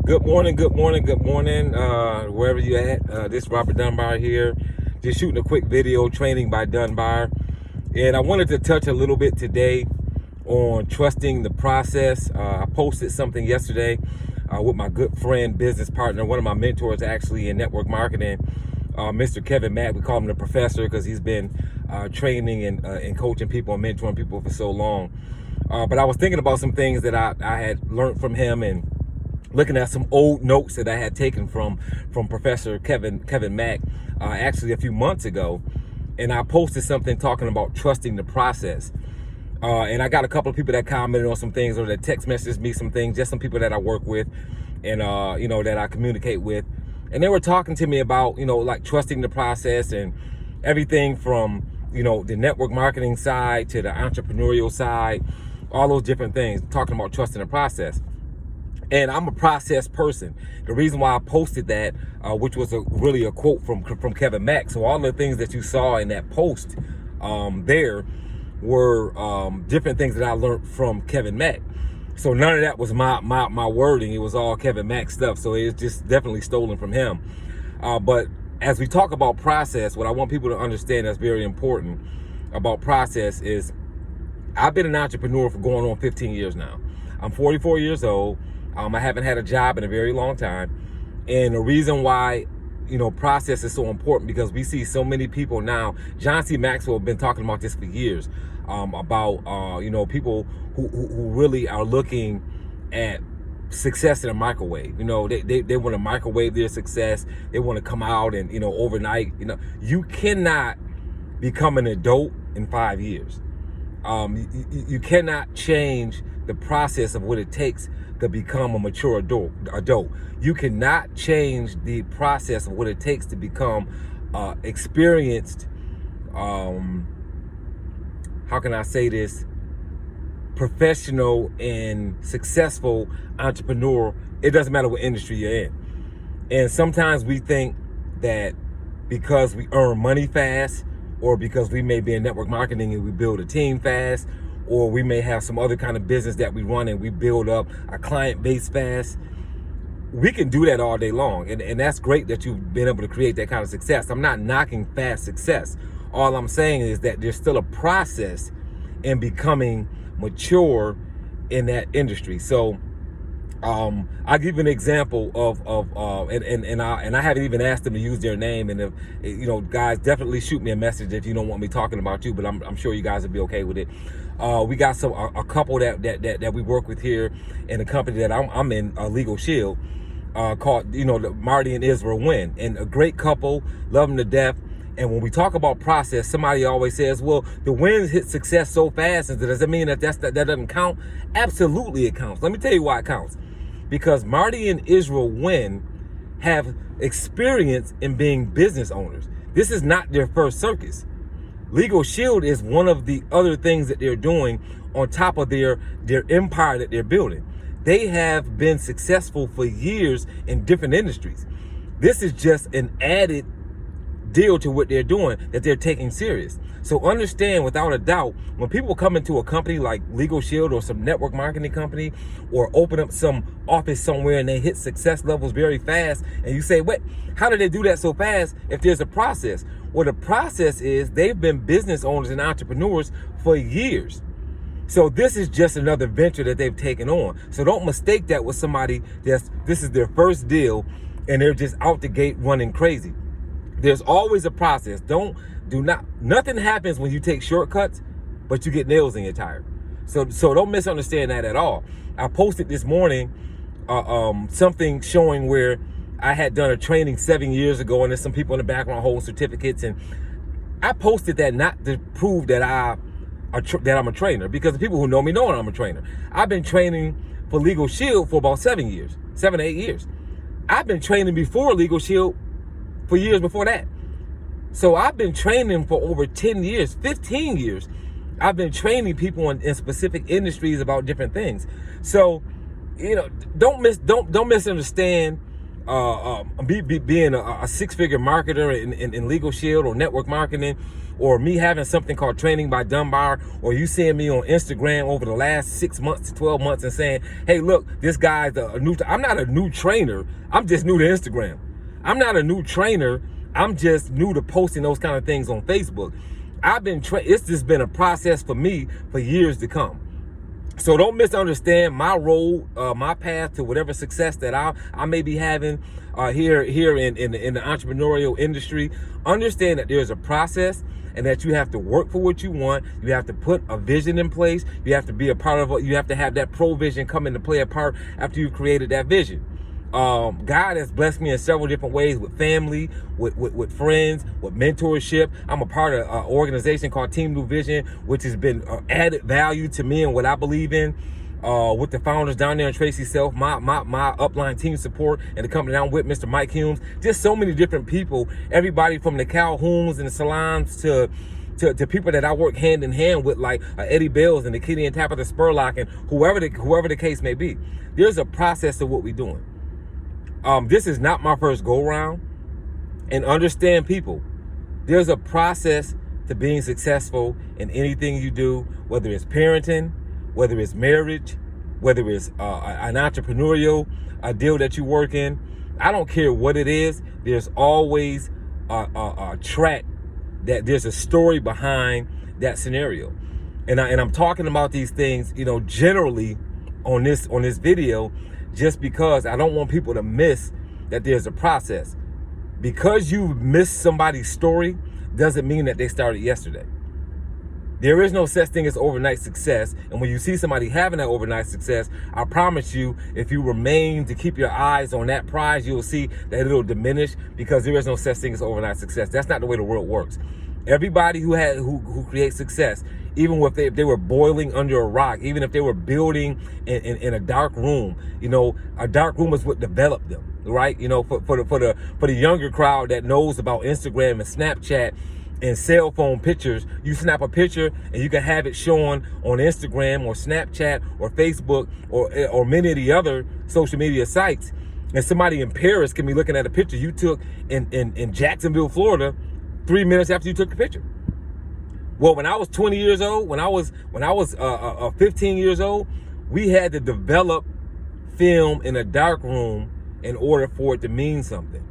Good morning, wherever you at. This is Robert Dunbar here, just shooting a quick video training by Dunbar. And I wanted to touch a little bit today on trusting the process. I posted something yesterday with my good friend, business partner, one of my mentors actually in network marketing, Mr. Kevin Mack. We call him the professor because he's been training and coaching people and mentoring people for so long. But I was thinking about some things that I had learned from him and looking at some old notes that I had taken from Professor Kevin Mack actually a few months ago. And I posted something talking about trusting the process. And I got a couple of people that commented on some things or that text messaged me some things, just some people that I work with and, that I communicate with. And they were talking to me about, like trusting the process and everything from, the network marketing side to the entrepreneurial side, all those different things, talking about trusting the process. And I'm a process person. The reason why I posted that, which was really a quote from Kevin Mack. So all the things that you saw in that post there were different things that I learned from Kevin Mack. So none of that was my wording. It was all Kevin Mack stuff. So it's just definitely stolen from him. But as we talk about process, what I want people to understand that's very important about process is I've been an entrepreneur for going on 15 years now. I'm 44 years old. I haven't had a job in a very long time. And the reason why, process is so important because we see so many people now. John C. Maxwell have been talking about this for years, about, people who really are looking at success in a microwave. They want to microwave their success. They want to come out and, overnight. You cannot become an adult in 5 years. You cannot change the process of what it takes to become a mature adult. You cannot change the process of what it takes to become experienced, how can I say this, professional and successful entrepreneur. It doesn't matter what industry you're in. And sometimes we think that because we earn money fast, or because we may be in network marketing and we build a team fast, or we may have some other kind of business that we run and we build up a client base fast. We can do that all day long. And that's great that you've been able to create that kind of success. I'm not knocking fast success. All I'm saying is that there's still a process in becoming mature in that industry. So I'll give you an example of I haven't even asked them to use their name. And if, guys, definitely shoot me a message if you don't want me talking about you, but I'm sure you guys will be okay with it. We got a couple that we work with here in the company that I'm in, Legal Shield, called, Marty and Israel Wynn, and a great couple, love them to death. And when we talk about process, somebody always says, well, the wins hit success so fast. And does that mean that doesn't count? Absolutely it counts. Let me tell you why it counts. Because Marty and Israel Wynn have experience in being business owners. This is not their first circus. Legal Shield is one of the other things that they're doing on top of their empire that they're building. They have been successful for years in different industries. This is just an added deal to what they're doing that they're taking serious. So understand without a doubt, when people come into a company like Legal Shield or some network marketing company or open up some office somewhere and they hit success levels very fast, and you say, wait, how did they do that so fast if there's a process? Well, the process is they've been business owners and entrepreneurs for years. So this is just another venture that they've taken on. So don't mistake that with somebody this is their first deal and they're just out the gate running crazy. There's always a process. Nothing happens when you take shortcuts, but you get nails in your tire. So don't misunderstand that at all. I posted this morning something showing where I had done a training 7 years ago, and there's some people in the background holding certificates, and I posted that not to prove that I'm a trainer, because the people who know me know I'm a trainer. I've been training for Legal Shield for about 7 to 8 years. I've been training before Legal Shield for years before that. So I've been training for over 10 years, 15 years. I've been training people in specific industries about different things. So, don't misunderstand being a six-figure marketer in Legal Shield or network marketing, or me having something called Training by Dunbar, or you seeing me on Instagram over the last 6 months to 12 months and saying, hey, look, this guy's a new, I'm not a new trainer. I'm just new to Instagram. I'm not a new trainer. I'm just new to posting those kind of things on Facebook. It's just been a process for me for years to come. So don't misunderstand my role, my path to whatever success that I may be having here in the entrepreneurial industry. Understand that there's a process and that you have to work for what you want. You have to put a vision in place. You have to be a part of it. You have to have that provision come into play a part after you've created that vision. God has blessed me in several different ways, with family, with friends, with mentorship. I'm a part of an organization called Team New Vision, which has been added value to me and what I believe in. With the founders down there in Tracy Self, my upline team support, and the company down with Mr. Mike Humes. Just so many different people, everybody from the Calhouns and the salons to people that I work hand in hand with, like Eddie Bells and the Kitty and Tabitha Spurlock and whoever the case may be. There's a process to what we're doing. This is not my first go round. And understand, people, there's a process to being successful in anything you do, whether it's parenting, whether it's marriage, whether it's an entrepreneurial deal that you work in. I don't care what it is. There's always a track, that there's a story behind that scenario. And I'm talking about these things, generally on this video, just because I don't want people to miss that there's a process. Because you missed somebody's story doesn't mean that they started yesterday. There is no such thing as overnight success. And when you see somebody having that overnight success, I promise you, if you remain to keep your eyes on that prize, you'll see that it'll diminish, because there is no such thing as overnight success. That's not the way the world works. Everybody who creates success, even if they were boiling under a rock, even if they were building in a dark room, a dark room is what developed them, right? For the younger crowd that knows about Instagram and Snapchat and cell phone pictures, you snap a picture and you can have it shown on Instagram or Snapchat or Facebook or many of the other social media sites, and somebody in Paris can be looking at a picture you took in Jacksonville, Florida, 3 minutes after you took the picture. Well, when I was 20 years old, when I was 15 years old, we had to develop film in a dark room in order for it to mean something.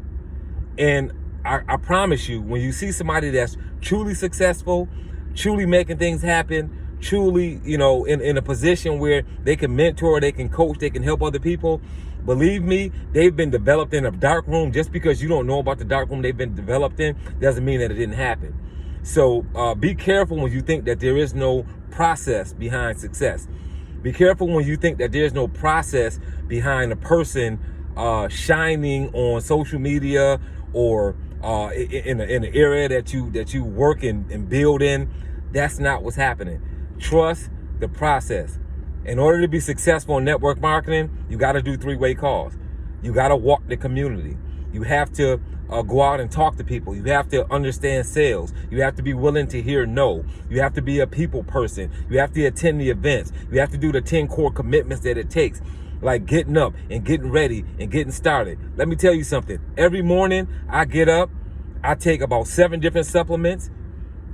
And I promise you, when you see somebody that's truly successful, truly making things happen, truly, in a position where they can mentor, they can coach, they can help other people, believe me, they've been developed in a dark room. Just because you don't know about the dark room they've been developed in doesn't mean that it didn't happen. So be careful when you think that there is no process behind success. Be careful when you think that there's no process behind a person shining on social media or in the area that you work and build in. That's not what's happening. Trust the process. In order to be successful in network marketing, you got to do three-way calls. You got to walk the community. You have to go out and talk to people. You have to understand sales. You have to be willing to hear no. You have to be a people person. You have to attend the events. You have to do the 10 core commitments that it takes, like getting up and getting ready and getting started. Let me tell you something. Every morning I get up, I take about 7 different supplements.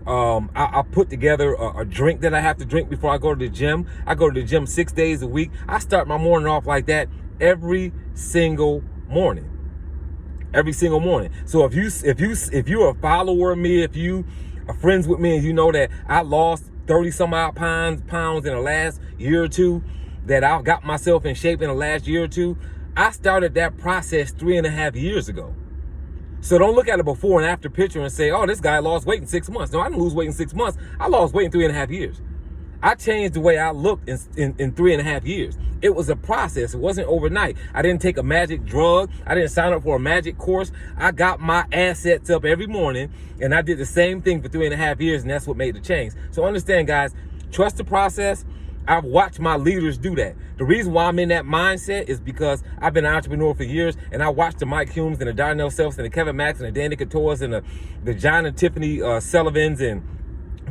I put together a drink that I have to drink before I go to the gym. I go to the gym 6 days a week. I start my morning off like that every single morning. Every single morning. So if you're a follower of me, if you are friends with me, and you know that I lost 30 some odd pounds in the last year or two, that I've got myself in shape in the last year or two, I started that process 3.5 years ago. So don't look at a before and after picture and say, oh, this guy lost weight in 6 months. No, I didn't lose weight in 6 months. I lost weight in 3.5 years. I changed the way I looked in 3.5 years. It was a process. It wasn't overnight. I didn't take a magic drug. I didn't sign up for a magic course. I got my assets up every morning, and I did the same thing for 3.5 years, and that's what made the change. So understand, guys, trust the process. I've watched my leaders do that. The reason why I'm in that mindset is because I've been an entrepreneur for years, and I watched the Mike Humes and the Darnell Selfs and the Kevin Max and the Danny Couture's and the John and Tiffany Sullivans and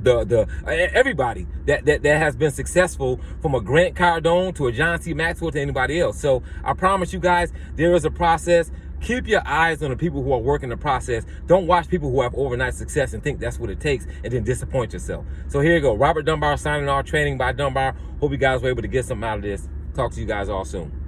the everybody that has been successful, from a Grant Cardone to a John C. Maxwell to anybody else. So I promise you guys, there is a process. Keep your eyes on the people who are working the process. Don't watch people who have overnight success and think that's what it takes and then disappoint yourself. So here you go. Robert Dunbar signing off, Training by Dunbar. Hope you guys were able to get something out of this. Talk to you guys all soon.